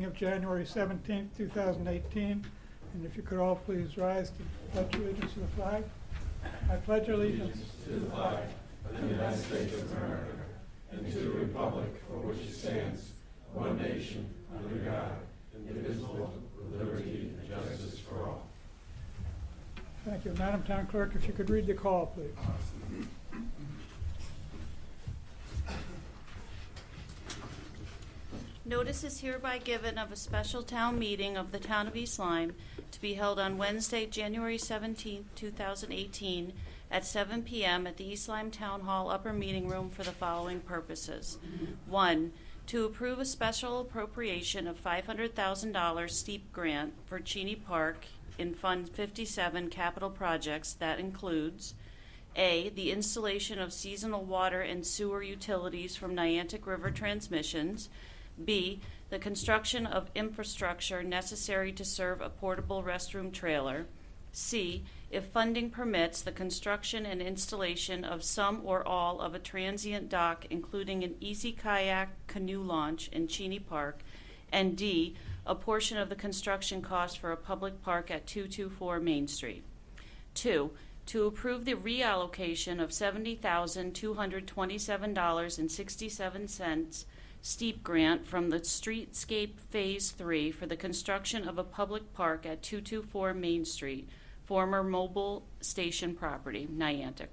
Of January 17th, 2018. And if you could all please rise to pledge allegiance to the flag. I pledge allegiance to the flag of the United States of America and to the republic for which it stands, one nation, under God, indivisible, with liberty and justice for all. Thank you. Madam Town Clerk, if you could read the call, please. Notice is hereby given of a special town meeting of the Town of East Lyme to be held on Wednesday, January 17, 2018, at 7 p.m. at the East Lyme Town Hall Upper Meeting Room for the following purposes. 1. To approve a special appropriation of $500,000 steep grant for Cheney Park in Fund 57 capital projects that includes A. The installation of seasonal water and sewer utilities from Niantic River Transmissions. B. The construction of infrastructure necessary to serve a portable restroom trailer. C. If funding permits, the construction and installation of some or all of a transient dock, including an easy kayak canoe launch in Cheney Park. And D. A portion of the construction cost for a public park at 224 Main Street. 2. To approve the reallocation of $70,227.67 steep grant from the Streetscape Phase 3 for the construction of a public park at 224 Main Street, former mobile station property, Niantic.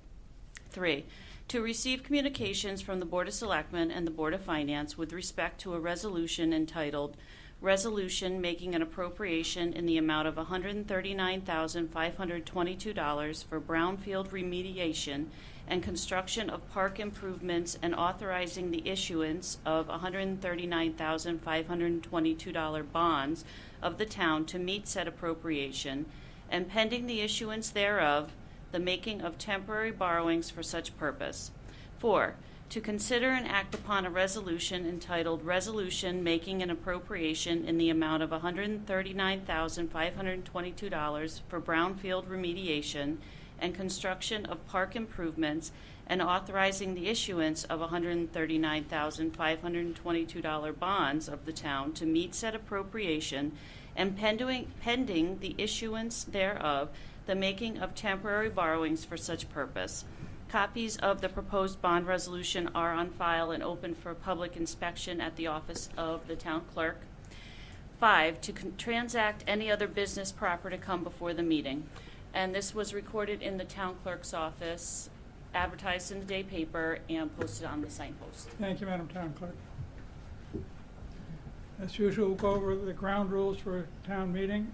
3. To receive communications from the Board of Selectmen and the Board of Finance with respect to a resolution entitled Resolution Making an Appropriation in the Amount of $139,522 for Brownfield Remediation and construction of park improvements and authorizing the issuance of $139,522 bonds of the town to meet said appropriation, and pending the issuance thereof, the making of temporary borrowings for such purpose. 4. To consider and act upon a resolution entitled Resolution Making an Appropriation in the amount of $139,522 for Brownfield Remediation and construction of park improvements and authorizing the issuance of $139,522 bonds of the town to meet said appropriation, and pending the issuance thereof, the making of temporary borrowings for such purpose. Copies of the proposed bond resolution are on file and open for public inspection at the office of the town clerk. 5. To transact any other business proper to come before the meeting. And this was recorded in the town clerk's office, advertised in the day paper, and posted on the signpost. Thank you, Madam Town Clerk. As usual, we'll go over the ground rules for a town meeting.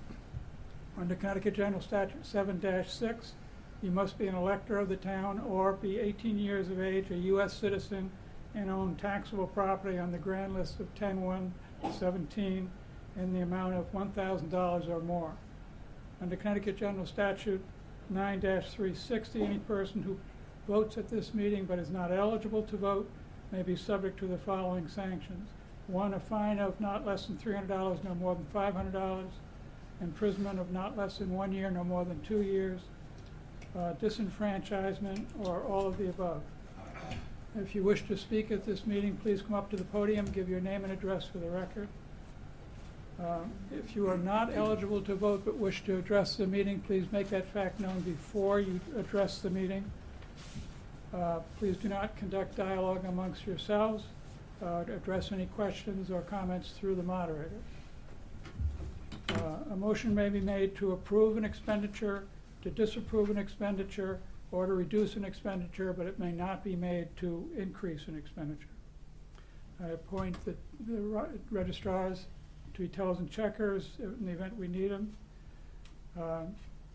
Under Connecticut General Statute 7-6, you must be an elector of the town or be 18 years of age, a U.S. citizen, and own taxable property on the grand list of 10-1-17 in the amount of $1,000 or more. Under Connecticut General Statute 9-360, any person who votes at this meeting but is not eligible to vote may be subject to the following sanctions. 1, a fine of not less than $300, no more than $500, imprisonment of not less than 1 year, no more than 2 years, disenfranchisement, or all of the above. If you wish to speak at this meeting, please come up to the podium, give your name and address for the record. If you are not eligible to vote but wish to address the meeting, please make that fact known before you address the meeting. Please do not conduct dialogue amongst yourselves. Address any questions or comments through the moderator. A motion may be made to approve an expenditure, to disapprove an expenditure, or to reduce an expenditure, but it may not be made to increase an expenditure. I appoint the registrars to be tellers and checkers in the event we need them.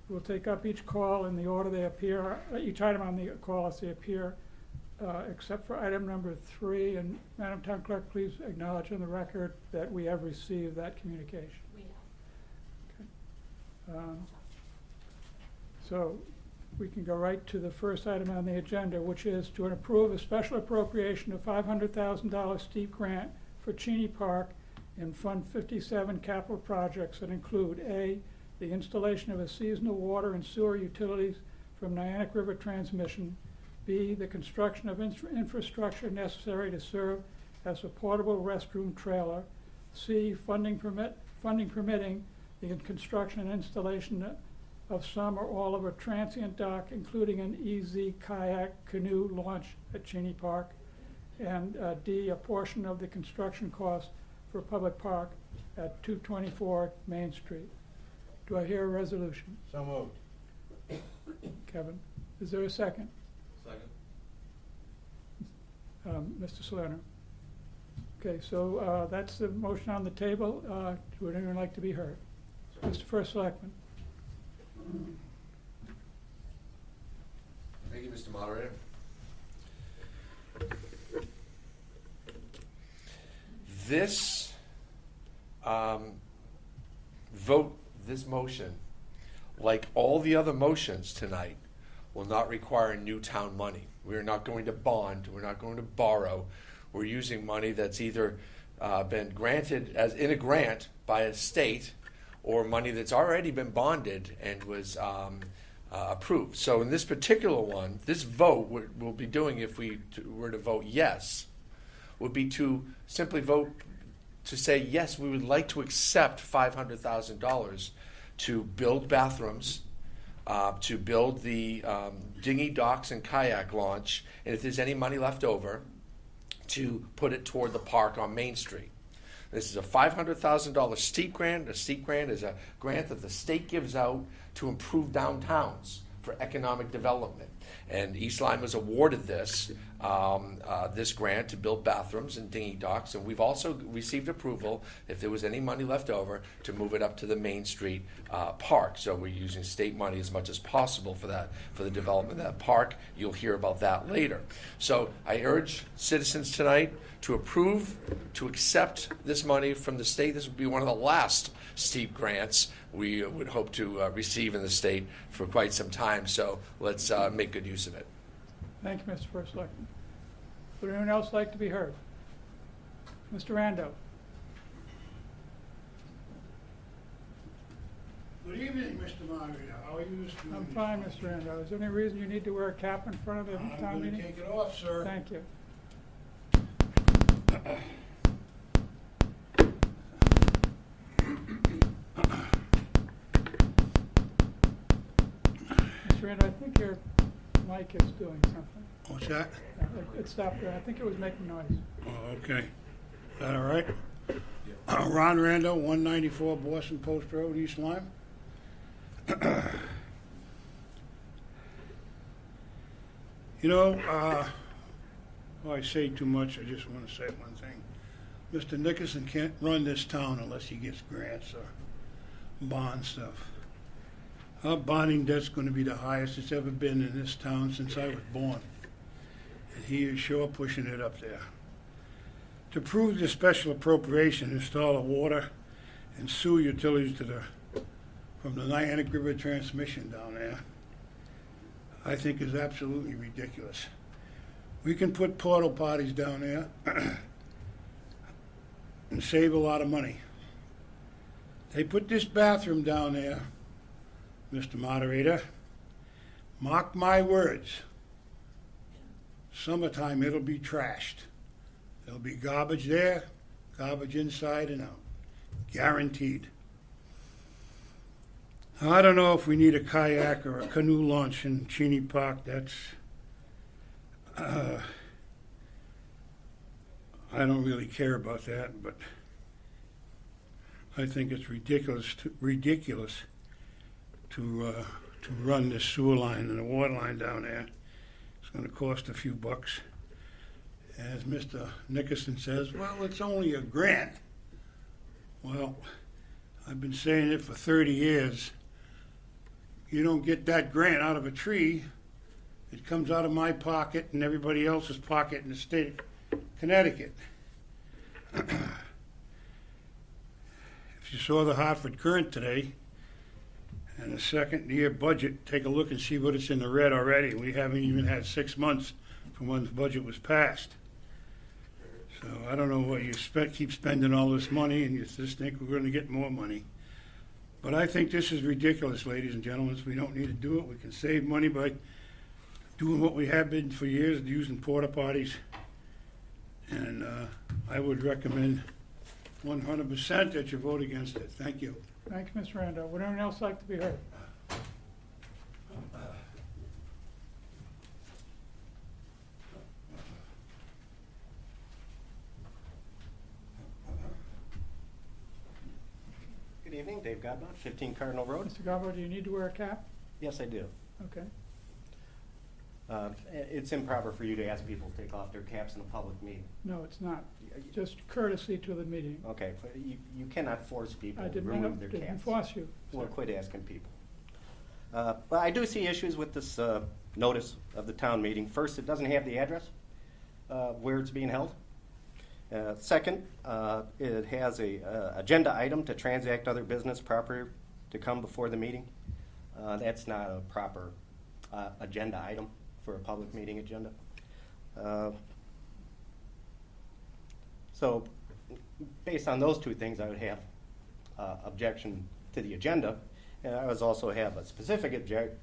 We'll take up each call in the order they appear, each item on the call as they appear, except for item number 3. And Madam Town Clerk, please acknowledge on the record that we have received that communication. We have. Okay. So we can go right to the first item on the agenda, which is to approve a special appropriation of $500,000 steep grant for Cheney Park in Fund 57 capital projects that include A, the installation of a seasonal water and sewer utilities from Niantic River Transmission, B, the construction of infrastructure necessary to serve as a portable restroom trailer, C, funding permitting the construction and installation of some or all of a transient dock, including an EZ kayak canoe launch at Cheney Park. And D, a portion of the construction cost for a public park at 224 Main Street. Do I hear a resolution? So moved. Kevin, is there a second? Second. Mr. Salerno. Okay, so that's the motion on the table. Would anyone like to be heard? Mr. First Selectman. Thank you, Mr. Moderator. This this motion, like all the other motions tonight, will not require new town money. We're not going to bond, we're not going to borrow. We're using money that's either been granted as in a grant by a state or money that's already been bonded and was approved. So in this particular one, this vote we'll be doing if we were to vote yes, would be to simply vote to say yes, we would like to accept $500,000 to build bathrooms, to build the dinghy docks and kayak launch, and if there's any money left over, to put it toward the park on Main Street. This is a $500,000 steep grant. A steep grant is a grant that the state gives out to improve downtowns for economic development. And East Lyme was awarded this grant to build bathrooms and dinghy docks, and we've also received approval, if there was any money left over, to move it up to the Main Street park. So we're using state money as much as possible for that, for the development of that park. You'll hear about that later. So I urge citizens tonight to approve, to accept this money from the state. This would be one of the last steep grants we would hope to receive in the state for quite some time. So let's make good use of it. Thank you, Mr. First Selectman. Would anyone else like to be heard? Mr. Rando. Good evening, Mr. Moderator. How are you this evening? I'm fine, Mr. Rando. Is there any reason you need to wear a cap in front of the I'm town going to meeting? take it off, sir. Thank you. Mr. Rando, I think your mic is doing something. What's that? It stopped there. I think it was making noise. Oh, okay. Is that all right? Ron Rando, 194 Boston Post Road, East Lyme. You know, I say too much. I just want to say one thing. Mr. Nickerson can't run this town unless he gets grants or bond stuff. Our bonding debt's going to be the highest it's ever been in this town since I was born. And he is sure pushing it up there. To approve the special appropriation, install a water and sewer utilities from the Niantic River transmission down there, I think is absolutely ridiculous. We can put porta potties down there and save a lot of money. They put this bathroom down there, Mr. Moderator. Mark my words. Summertime, it'll be trashed. There'll be garbage there, garbage inside and out. Guaranteed. I don't know if we need a kayak or a canoe launch in Cheney Park. That's... I don't really care about that, but I think it's ridiculous to run this sewer line and the water line down there. It's going to cost a few bucks. As Mr. Nickerson says, well, it's only a grant. Well, I've been saying it for 30 years. You don't get that grant out of a tree. It comes out of my pocket and everybody else's pocket in the state of Connecticut. If you saw the Hartford Current today and the second year budget, take a look and see what it's in the red already. We haven't even had 6 months from when the budget was passed. So I don't know what you keep spending all this money and you just think we're going to get more money. But I think this is ridiculous, ladies and gentlemen. We don't need to do it. We can save money by doing what we have been for years, using porta potties. And I would recommend 100% that you vote against it. Thank you. Thank you, Mr. Rando. Would anyone else like to be heard? Good evening, Dave Godbott, 15 Cardinal Road. Mr. Garbo, do you need to wear a cap? Yes, I do. Okay. It's improper for you to ask people to take off their caps in a public meeting. No, it's not. Just courtesy to the meeting. Okay, but you cannot force people I to did remove not their didn't caps. force you. Well, sir. quit asking people. But I do see issues with this notice of the town meeting. First, it doesn't have the address where it's being held. Second, it has a agenda item to transact other business proper to come before the meeting. That's not a proper agenda item for a public meeting agenda. So, based on those two things, I would have objection to the agenda. And I would also have a specific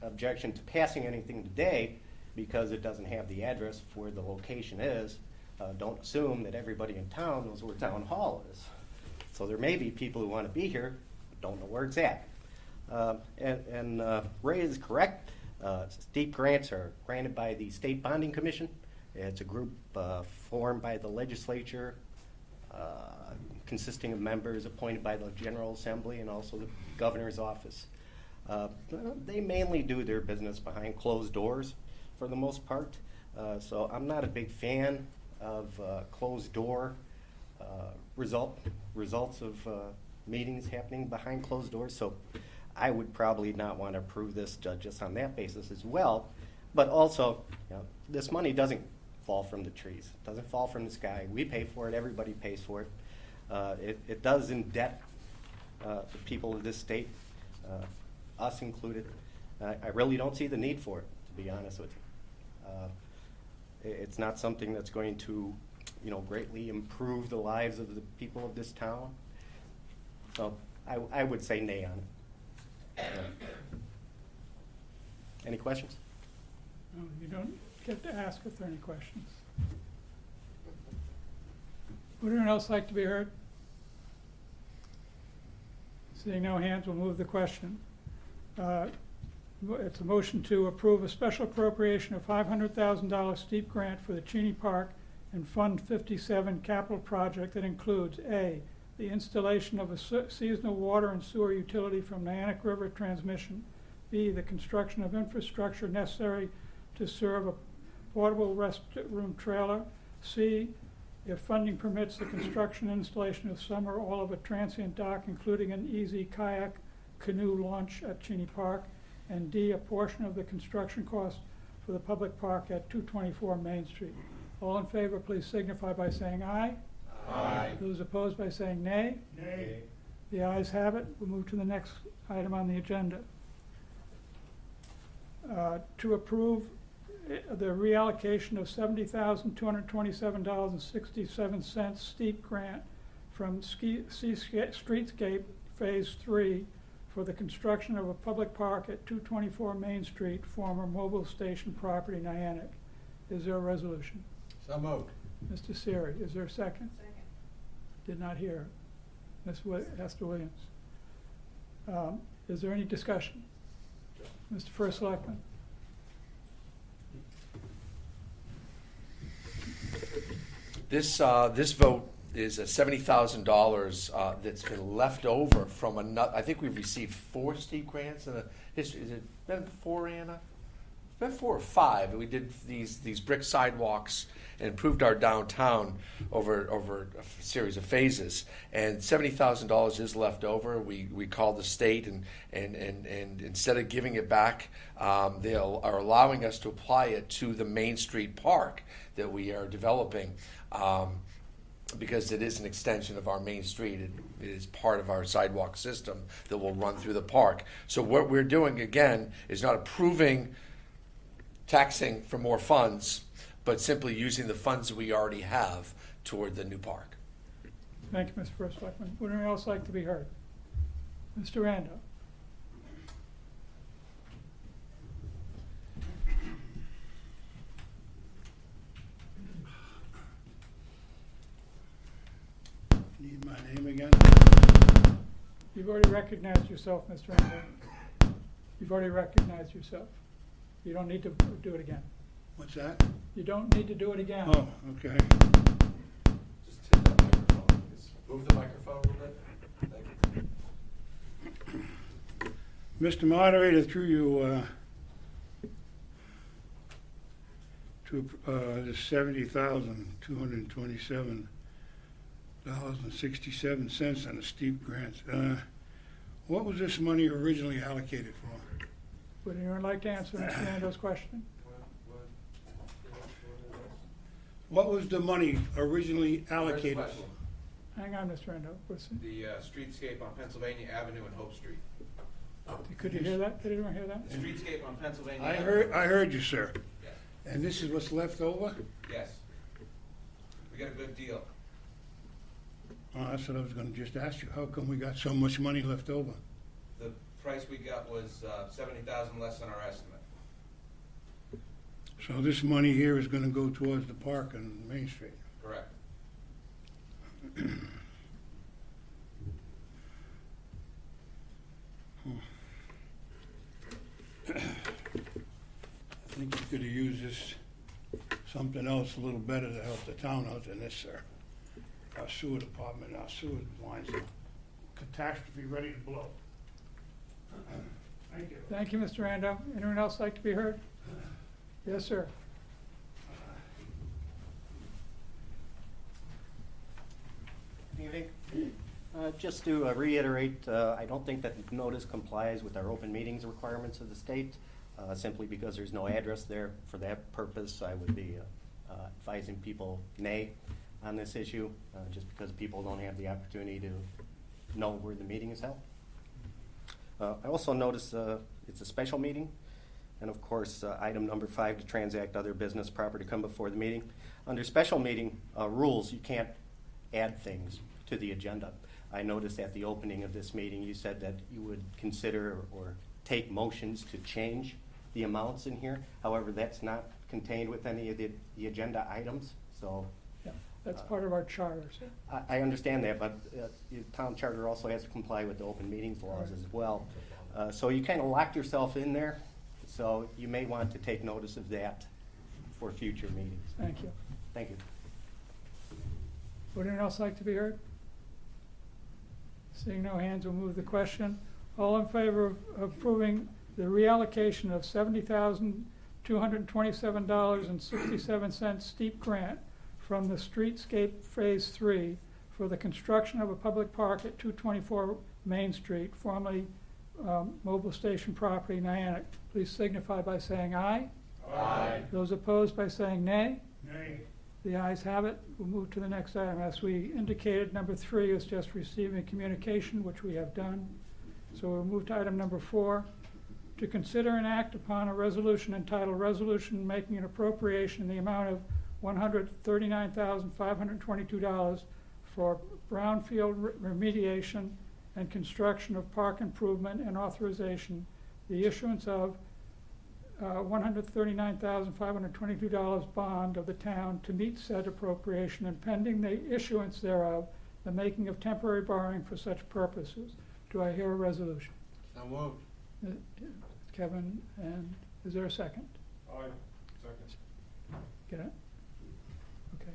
objection to passing anything today because it doesn't have the address for where the location is. Don't assume that everybody in town knows where Town Hall is. So there may be people who want to be here, but don't know where it's at. Ray is correct. Steep grants are granted by the State Bonding Commission. It's a group formed by the legislature, consisting of members appointed by the General Assembly and also the governor's office. They mainly do their business behind closed doors for the most part. So I'm not a big fan of closed door results of meetings happening behind closed doors. So I would probably not want to approve this just on that basis as well. But also, this money doesn't fall from the trees. It doesn't fall from the sky. We pay for it. Everybody pays for it. It does indebt the people of this state, us included. I really don't see the need for it, to be honest with you. It's not something that's going to, greatly improve the lives of the people of this town. So I would say nay on it. Any questions? No, you don't get to ask if there are any questions. Would anyone else like to be heard? Seeing no hands, we'll move the question. It's a motion to approve a special appropriation of $500,000 steep grant for the Cheney Park and Fund 57 capital project that includes A, the installation of a seasonal water and sewer utility from Niantic River Transmission, B, the construction of infrastructure necessary to serve a portable restroom trailer, C, if funding permits, the construction and installation of some or all of a transient dock, including an easy kayak canoe launch at Cheney Park, and D, a portion of the construction cost for the public park at 224 Main Street. All in favor, please signify by saying aye. Aye. Those opposed by saying nay. Nay. The ayes have it. We'll move to the next item on the agenda. To approve the reallocation of $70,227.67 steep grant from Streetscape Phase 3 for the construction of a public park at 224 Main Street, former mobile station property, Niantic. Is there a resolution? So moved. Mr. Siri, is there a second? Second. Did not hear. Ms. Esther Williams. Is there any discussion? Mr. First Selectman? This vote is $70,000 that's been left over from another. I think we've received 4 steep grants in the history. Is it been 4, Anna? It's been 4 or 5. We did these brick sidewalks and improved our downtown over a series of phases. And $70,000 is left over. We called the state and instead of giving it back, they are allowing us to apply it to the Main Street Park that we are developing. Because it is an extension of our Main Street. It is part of our sidewalk system that will run through the park. So what we're doing, again, is not approving taxing for more funds, but simply using the funds that we already have toward the new park. Thank you, Mr. First Selectman. Would anyone else like to be heard? Mr. Rando? Need my name again? You've already recognized yourself, Mr. Ando. You've already recognized yourself. You don't need to do it again. What's that? You don't need to do it again. Oh, okay. Just tip that microphone. Just move the microphone a little bit. Thank you. Mr. Moderator, through you, to the $70,227.67 on the steep grants. What was this money originally allocated for? Would anyone like to answer Mr. Ando's question? What was the money originally allocated for? Hang on, Mr. Ando. The streetscape on Pennsylvania Avenue and Hope Street. Could you hear that? Did anyone hear that? The streetscape on Pennsylvania I Avenue. heard you, sir. Yes, And this is what's left over? yes. We got a good deal. Oh, that's what I was gonna just ask you. How come we got so much money left over? The price we got was 70,000 less than our estimate. So this money here is gonna go towards the park on Main Street. Correct. I think you could have used this, something else a little better to help the town out than this, sir. Our sewer department, our sewer lines are catastrophe ready to blow. Thank you. Thank you, Mr. Ando. Anyone else like to be heard? Yes, sir. Evening. Just to reiterate, I don't think that notice complies with our open meetings requirements of the state, simply because there's no address there. For that purpose, I would be advising people nay on this issue, just because people don't have the opportunity to know where the meeting is held. I also noticed it's a special meeting, and of course, item number 5, to transact other business proper to come before the meeting. Under special meeting rules, you can't add things to the agenda. I noticed at the opening of this meeting, you said that you would consider or take motions to change the amounts in here. However, that's not contained with any of the agenda items, so. Yeah, that's part of our charter, sir. I understand that, but the town charter also has to comply with the open meetings laws as well. So you kind of locked yourself in there, so you may want to take notice of that for future meetings. Thank you. Thank you. Would anyone else like to be heard? Seeing no hands, we'll move the question. All in favor of approving the reallocation of $70,227.67 steep grant from the Streetscape Phase 3 for the construction of a public park at 224 Main Street, formerly Mobile Station property, Niantic, please signify by saying aye. Aye. Those opposed by saying nay. Nay. The ayes have it. We'll move to the next item. As we indicated, number 3 is just receiving communication, which we have done. So we'll move to item number 4, to consider and act upon a resolution entitled Resolution Making an Appropriation in the amount of $139,522 for brownfield remediation and construction of park improvement and authorization, the issuance of $139,522 bond of the town to meet said appropriation, and pending the issuance thereof, the making of temporary borrowing for such purposes. Do I hear a resolution? So moved. Kevin, and is there a second? Aye. Second. Get it? Okay.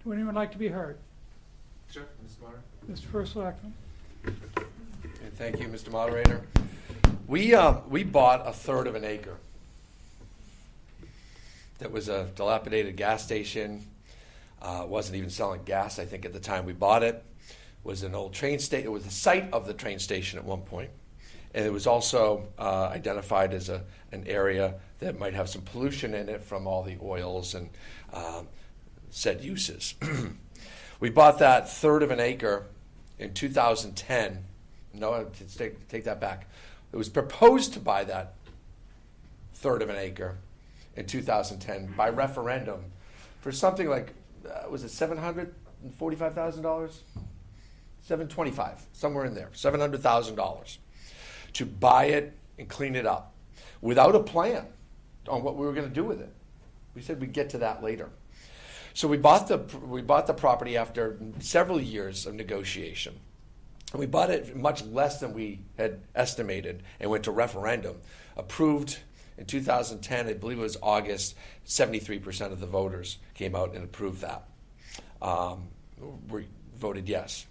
Would anyone like to be heard? Sure, Mr. Moderator. Mr. First Selectman. And thank you, Mr. Moderator. We bought a third of an acre. That was a dilapidated gas station. Wasn't even selling gas, I think, at the time we bought it. Was an old train station. It was the site of the train station at one point. And it was also identified as an area that might have some pollution in it from all the oils and said uses. We bought that third of an acre in 2010. No, take that back. It was proposed to buy that third of an acre in 2010 by referendum for something like, was it $745,000? $725, somewhere in there, $700,000 to buy it and clean it up without a plan on what we were going to do with it. We said we'd get to that later. So we bought the property after several years of negotiation. And we bought it much less than we had estimated and went to referendum. Approved in 2010, I believe it was August, 73% of the voters came out and approved that. We voted yes.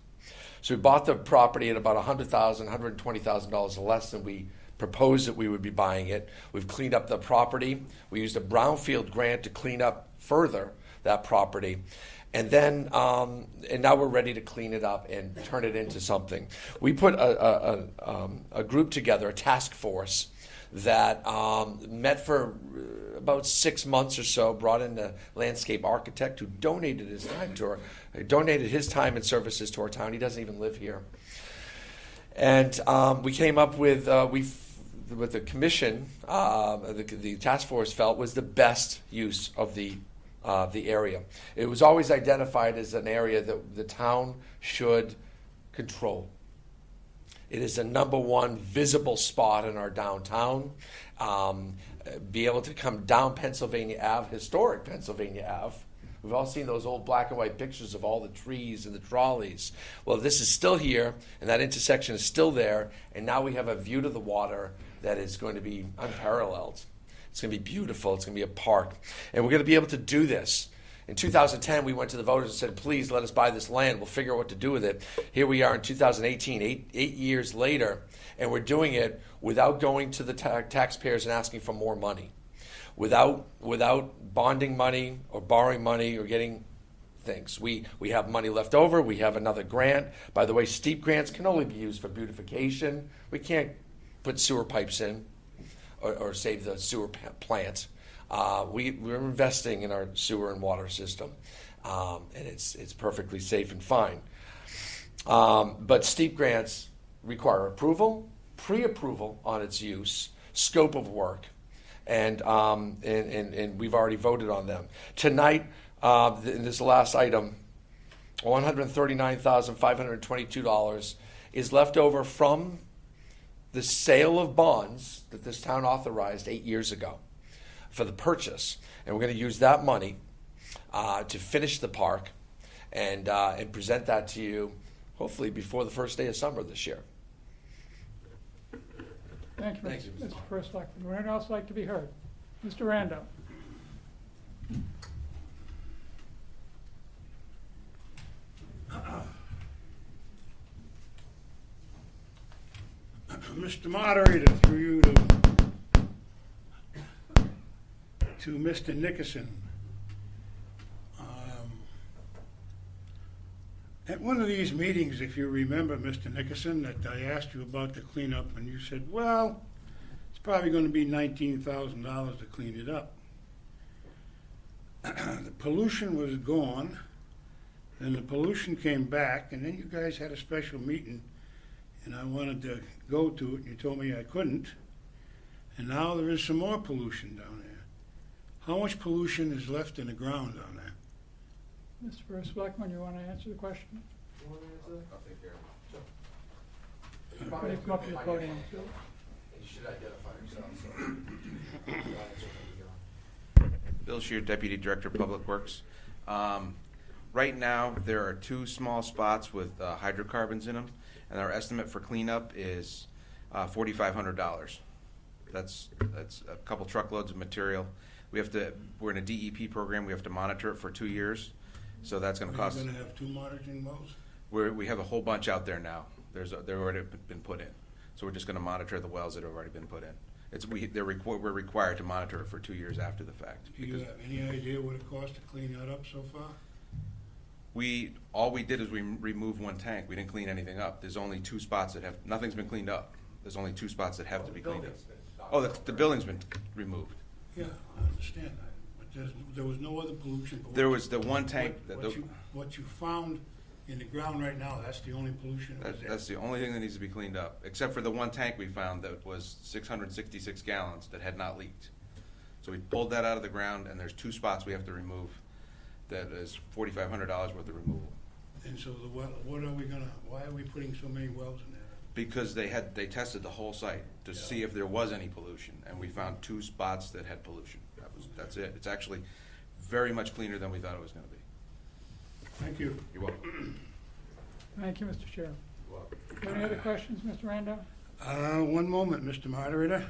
So we bought the property at about $100,000, $120,000 less than we proposed that we would be buying it. We've cleaned up the property. We used a brownfield grant to clean up further that property. And then, and now we're ready to clean it up and turn it into something. We put a group together, a task force, that met for about 6 months or so, brought in a landscape architect who donated his time and services to our town. He doesn't even live here. And we came up with the commission, the task force felt was the best use of the area. It was always identified as an area that the town should control. It is the number one visible spot in our downtown. Be able to come down Pennsylvania Ave, historic Pennsylvania Ave. We've all seen those old black and white pictures of all the trees and the trolleys. Well, this is still here, and that intersection is still there, and now we have a view to the water that is going to be unparalleled. It's going to be beautiful. It's going to be a park. And we're going to be able to do this. In 2010, we went to the voters and said, please let us buy this land. We'll figure out what to do with it. Here we are in 2018, eight years later, and we're doing it without going to the taxpayers and asking for more money, without bonding money or borrowing money or getting things. We have money left over. We have another grant. By the way, steep grants can only be used for beautification. We can't put sewer pipes in or save the sewer plant. We're investing in our sewer and water system, and it's perfectly safe and fine. But steep grants require approval, pre-approval on its use, scope of work, and we've already voted on them. Tonight, in this last item, $139,522 is left over from the sale of bonds that this town authorized 8 years ago for the purchase, and we're going to use that money to finish the park and present that to you, hopefully before the first day of summer this year. Thank you, Thank you, Mr. First Selectman. Would anyone else like to be heard? Mr. Rando. Mr. Moderator, through you to Mr. Nickerson. At one of these meetings, if you remember, Mr. Nickerson, that I asked you about the cleanup, and you said, well, it's probably going to be $19,000 to clean it up. The pollution was gone, and the pollution came back, and then you guys had a special meeting, and I wanted to go to it, and you told me I couldn't, and now there is some more pollution down there. How much pollution is left in the ground down there? Mr. First Selectman, you want to answer the question? I'll take care of it. Can you come up to the podium, too? You should identify yourself. Bill Shear, Deputy Director of Public Works. Right now, there are 2 small spots with hydrocarbons in them, and our estimate for cleanup is $4,500. That's a couple truckloads of material. We're in a DEP program. We have to monitor it for 2 years, so that's going to cost. Are you going to have 2 monitoring wells? We have a whole bunch out there now. They're already been put in, so we're just going to monitor the wells that have already been put in. We're required to monitor it for 2 years after the fact. Do you have any idea what it cost to clean that up so far? All we did is we removed 1 tank. We didn't clean anything up. There's only 2 spots that nothing's been cleaned up. There's only 2 spots that have to be cleaned up. Oh, the building's been removed. Yeah, I understand that, but there was no other pollution. But There was the 1 tank. What you found in the ground right now, that's the only pollution that was there? That's the only thing that needs to be cleaned up, except for the 1 tank we found that was 666 gallons that had not leaked. So we pulled that out of the ground, and there's 2 spots we have to remove. That is $4,500 worth of removal. And so the well, why are we putting so many wells in there? Because they tested the whole site to see if there was any pollution, and we found 2 spots that had pollution. That's it. It's actually very much cleaner than we thought it was gonna be. Thank you. You're welcome. Thank you, Mr. Chair. You're welcome. Are there any other questions, Mr. Rando? One moment, Mr. Moderator.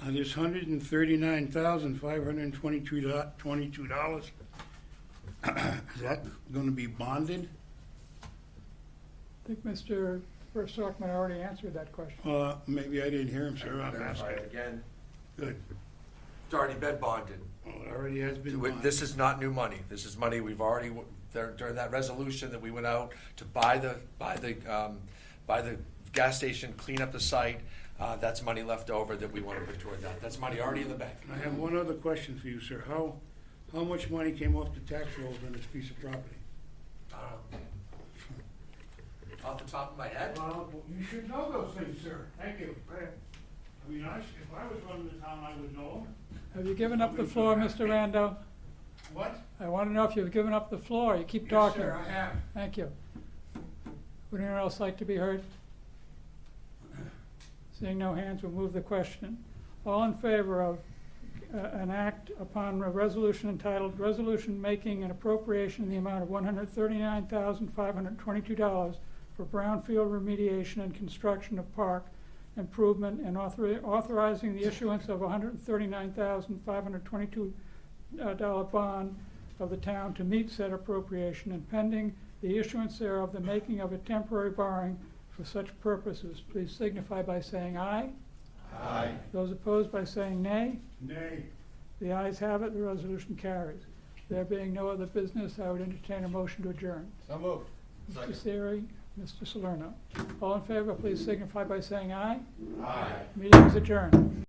This $139,522. Is that gonna be bonded? I think Mr. First Selectman already answered that question. Maybe I didn't hear him, sir. I'm Verify it asking. again. Good. It's already been bonded. Well, it already has been bonded. This is not new money. This is money we've already, during that resolution that we went out to buy the gas station, clean up the site, that's money left over that we want to put toward that. That's money already in the bank. I have one other question for you, sir. How much money came off the tax rolls on this piece of property? Off the top of my head? Well, you should know those things, sir. Thank you. I mean, if I was running the town, I would know them. Have you given up the floor, Mr. Rando? What? I want to know if you've given up the floor. You keep Yes, talking. sir, I have. Thank you. Would anyone else like to be heard? Seeing no hands, we'll move the question. All in favor of an act upon a resolution entitled Resolution Making an Appropriation in the amount of $139,522 for brownfield remediation and construction of park improvement and authorizing the issuance of a $139,522 bond of the town to meet said appropriation and pending the issuance thereof, the making of a temporary borrowing for such purposes. Please signify by saying aye. Aye. Those opposed by saying nay. Nay. The ayes have it, the resolution carries. There being no other business, I would entertain a motion to adjourn. So moved. Mr. Siri, Mr. Salerno. All in favor, please signify by saying aye. Aye. Meeting is adjourned.